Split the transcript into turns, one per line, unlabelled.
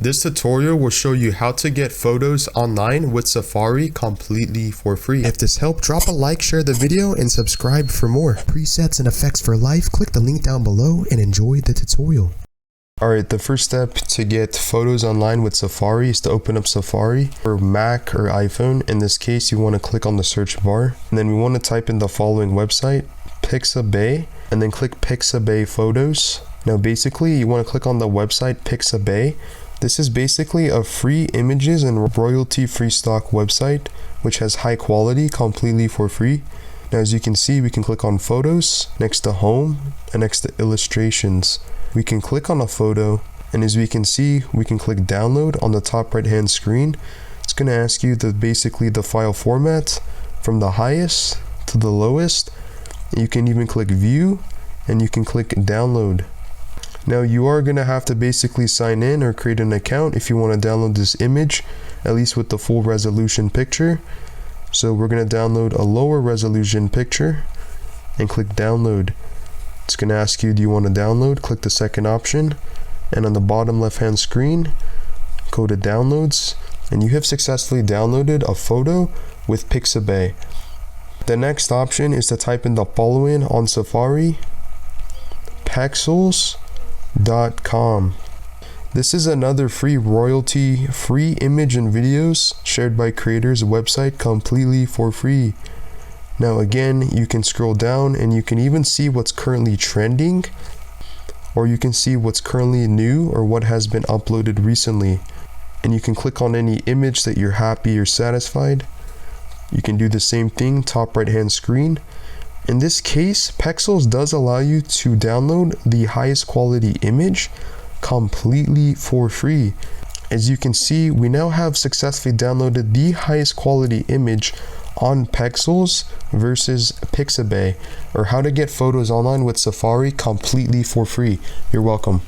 This tutorial will show you how to get photos online with Safari completely for free. If this helped, drop a like, share the video, and subscribe for more. Presets and effects for life, click the link down below and enjoy the tutorial. Alright, the first step to get photos online with Safari is to open up Safari for Mac or iPhone. In this case, you want to click on the search bar, and then we want to type in the following website, Pixabay, and then click Pixabay Photos. Now basically, you want to click on the website Pixabay. This is basically a free images and royalty-free stock website, which has high quality completely for free. Now as you can see, we can click on Photos, next to Home, and next to Illustrations. We can click on a photo, and as we can see, we can click Download on the top right hand screen. It's going to ask you basically the file format from the highest to the lowest. You can even click View, and you can click Download. Now you are going to have to basically sign in or create an account if you want to download this image, at least with the full resolution picture. So we're going to download a lower resolution picture and click Download. It's going to ask you, do you want to download? Click the second option, and on the bottom left hand screen, go to Downloads, and you have successfully downloaded a photo with Pixabay. The next option is to type in the following on Safari, Pexels.com. This is another free royalty-free image and videos shared by creators website completely for free. Now again, you can scroll down and you can even see what's currently trending, or you can see what's currently new or what has been uploaded recently. And you can click on any image that you're happy or satisfied. You can do the same thing, top right hand screen. In this case, Pexels does allow you to download the highest quality image completely for free. As you can see, we now have successfully downloaded the highest quality image on Pexels versus Pixabay, or how to get photos online with Safari completely for free. You're welcome.